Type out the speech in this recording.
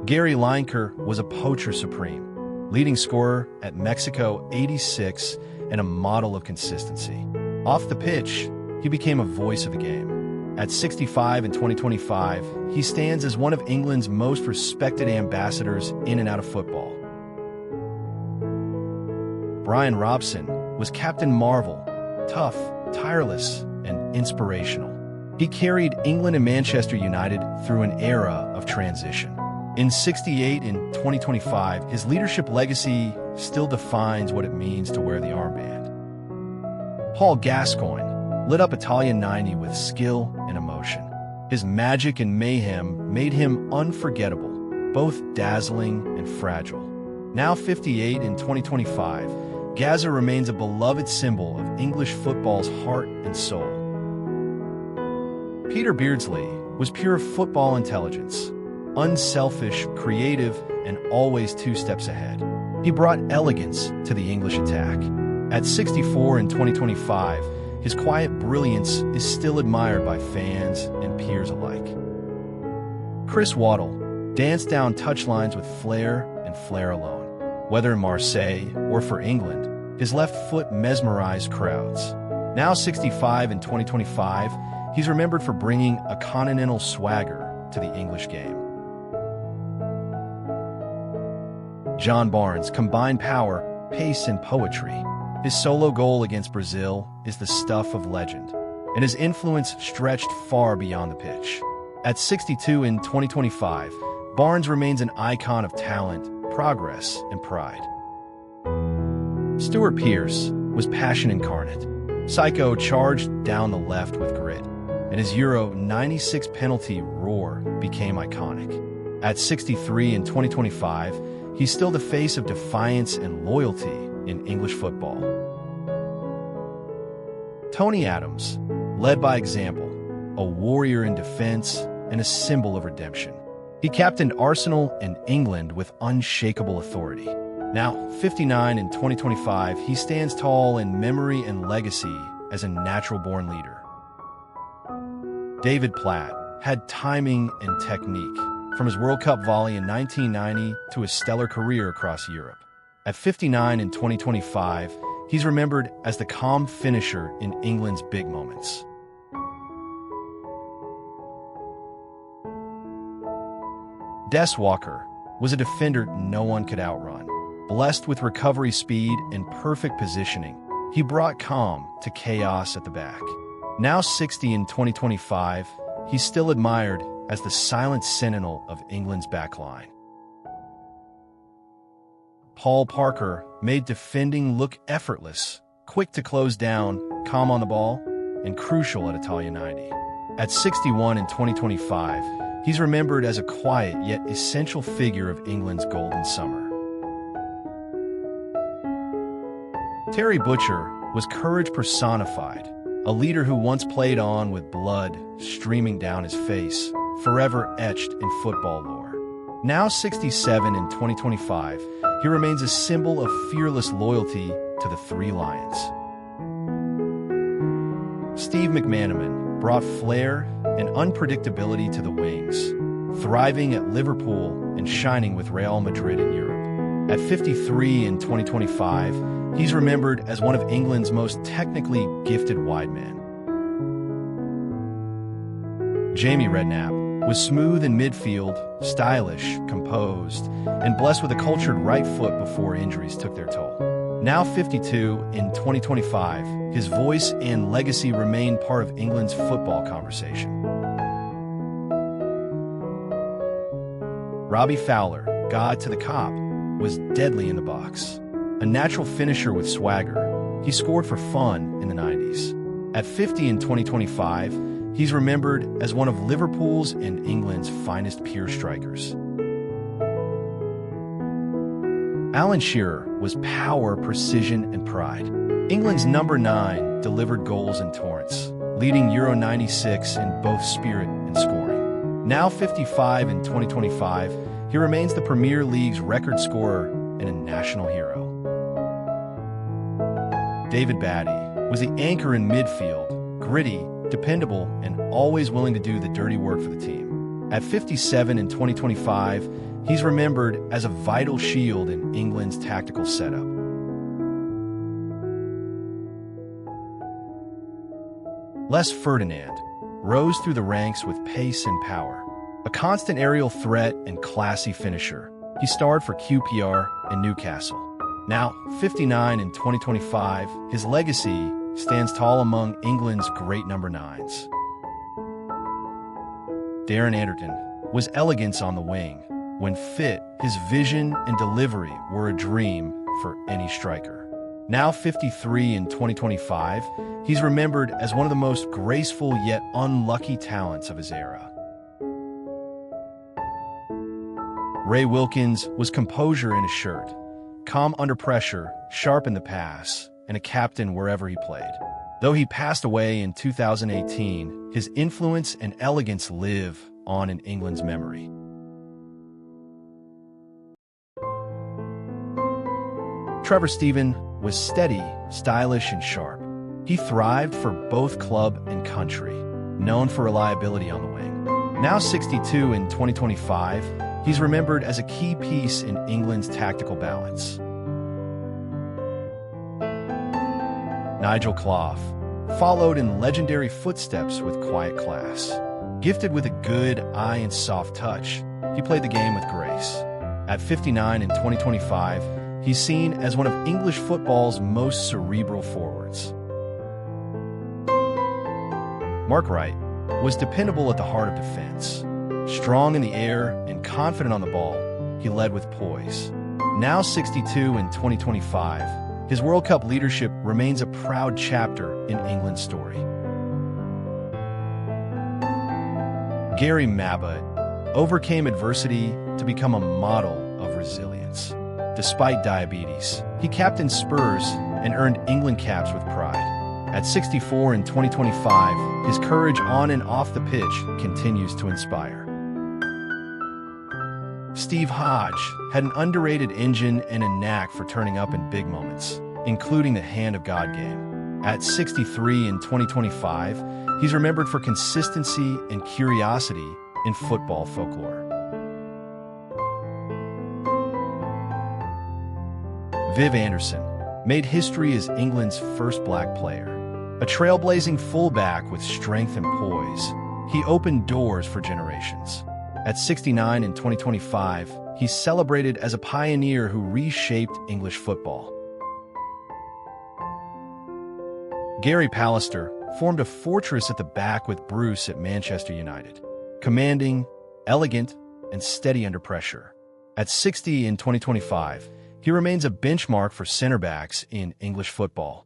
Gary Lineker was a poacher supreme, leading scorer at Mexico 86 and a model of consistency. Off the pitch, he became a voice of the game. At 65 in 2025, he stands as one of England's most respected ambassadors in and out of football. Brian Robson was Captain Marvel, tough, tireless, and inspirational. He carried England and Manchester United through an era of transition. In 68 and 2025, his leadership legacy still defines what it means to wear the armband. Paul Gascoigne lit up Italia 90 with skill and emotion. His magic and mayhem made him unforgettable, both dazzling and fragile. Now 58 in 2025, Gazza remains a beloved symbol of English football's heart and soul. Peter Beardsley was pure football intelligence, unselfish, creative, and always 2 steps ahead. He brought elegance to the English attack. At 64 in 2025, his quiet brilliance is still admired by fans and peers alike. Chris Waddle danced down touchlines with flair and flair alone. Whether in Marseille or for England, his left foot mesmerized crowds. Now 65 in 2025, he's remembered for bringing a continental swagger to the English game. John Barnes combined power, pace, and poetry. His solo goal against Brazil is the stuff of legend, and his influence stretched far beyond the pitch. At 62 in 2025, Barnes remains an icon of talent, progress, and pride. Stuart Pearce was passion incarnate. Psycho charged down the left with grit, and his Euro 96 penalty roar became iconic. At 63 in 2025, he's still the face of defiance and loyalty in English football. Tony Adams led by example, a warrior in defense and a symbol of redemption. He captained Arsenal and England with unshakable authority. Now, 59 in 2025, he stands tall in memory and legacy as a natural-born leader. David Platt had timing and technique, from his World Cup volley in 1990 to his stellar career across Europe. At 59 in 2025, he's remembered as the calm finisher in England's big moments. Des Walker was a defender no one could outrun. Blessed with recovery speed and perfect positioning, he brought calm to chaos at the back. Now 60 in 2025, he's still admired as the silent sentinel of England's backline. Paul Parker made defending look effortless, quick to close down, calm on the ball, and crucial at Italia 90. At 61 in 2025, he's remembered as a quiet yet essential figure of England's golden summer. Terry Butcher was courage personified, a leader who once played on with blood streaming down his face, forever etched in football lore. Now 67 in 2025, he remains a symbol of fearless loyalty to the Three Lions. Steve McManaman brought flair and unpredictability to the Wings, thriving at Liverpool and shining with Real Madrid in Europe. At 53 in 2025, he's remembered as one of England's most technically gifted wide men. Jamie Redknapp was smooth in midfield, stylish, composed, and blessed with a cultured right foot before injuries took their toll. Now 52 in 2025, his voice and legacy remain part of England's football conversation. Robbie Fowler, God to the cop, was deadly in the box. A natural finisher with swagger, he scored for fun in the 90s. At 50 in 2025, he's remembered as one of Liverpool's and England's finest pure strikers. Alan Shearer was power, precision, and pride. England's number 9 delivered goals in torrents, leading Euro 96 in both spirit and scoring. Now 55 in 2025, he remains the Premier League's record scorer and a national hero. David Baddy was the anchor in midfield, gritty, dependable, and always willing to do the dirty work for the team. At 57 in 2025, he's remembered as a vital shield in England's tactical setup. Rio Ferdinand rose through the ranks with pace and power. A constant aerial threat and classy finisher, he starred for QPR and Newcastle. Now, 59 in 2025, his legacy stands tall among England's great number 9s. Darren Anderton was elegance on the wing. When fit, his vision and delivery were a dream for any striker. Now 53 in 2025, he's remembered as one of the most graceful yet unlucky talents of his era. Wilkins was composure in a shirt, calm under pressure, sharp in the pass, and a captain wherever he played. Though he passed away in 2018, his influence and elegance live on in England's memory. Trevor Steven was steady, stylish, and sharp. He thrived for both club and country, known for reliability on the wing. Now 62 in 2025, he's remembered as a key piece in England's tactical balance. Nathaniel Cloff followed in legendary footsteps with quiet class. Gifted with a good eye and soft touch, he played the game with grace. At 59 in 2025, he's seen as one of English football's most cerebral forwards. Wright was dependable at the heart of defense. Strong in the air and confident on the ball, he led with poise. Now 62 in 2025, his World Cup leadership remains a proud chapter in England's story. Gary Mabbutt overcame adversity to become a model of resilience. Despite diabetes, he captained Spurs and earned England caps with pride. At 64 in 2025, his courage on and off the pitch continues to inspire. Steve Hodge had an underrated engine and a knack for turning up in big moments, including the Hand of God game. At 63 in 2025, he's remembered for consistency and curiosity in football folklore. Viv Anderson made history as England's first black player. A trailblazing fullback with strength and poise, he opened doors for generations. At 69 in 2025, he's celebrated as a pioneer who reshaped English football. Gary Pallister formed a fortress at the back with Bruce at Manchester United, commanding, elegant, and steady under pressure. At 60 in 2025, he remains a benchmark for center-backs in English football.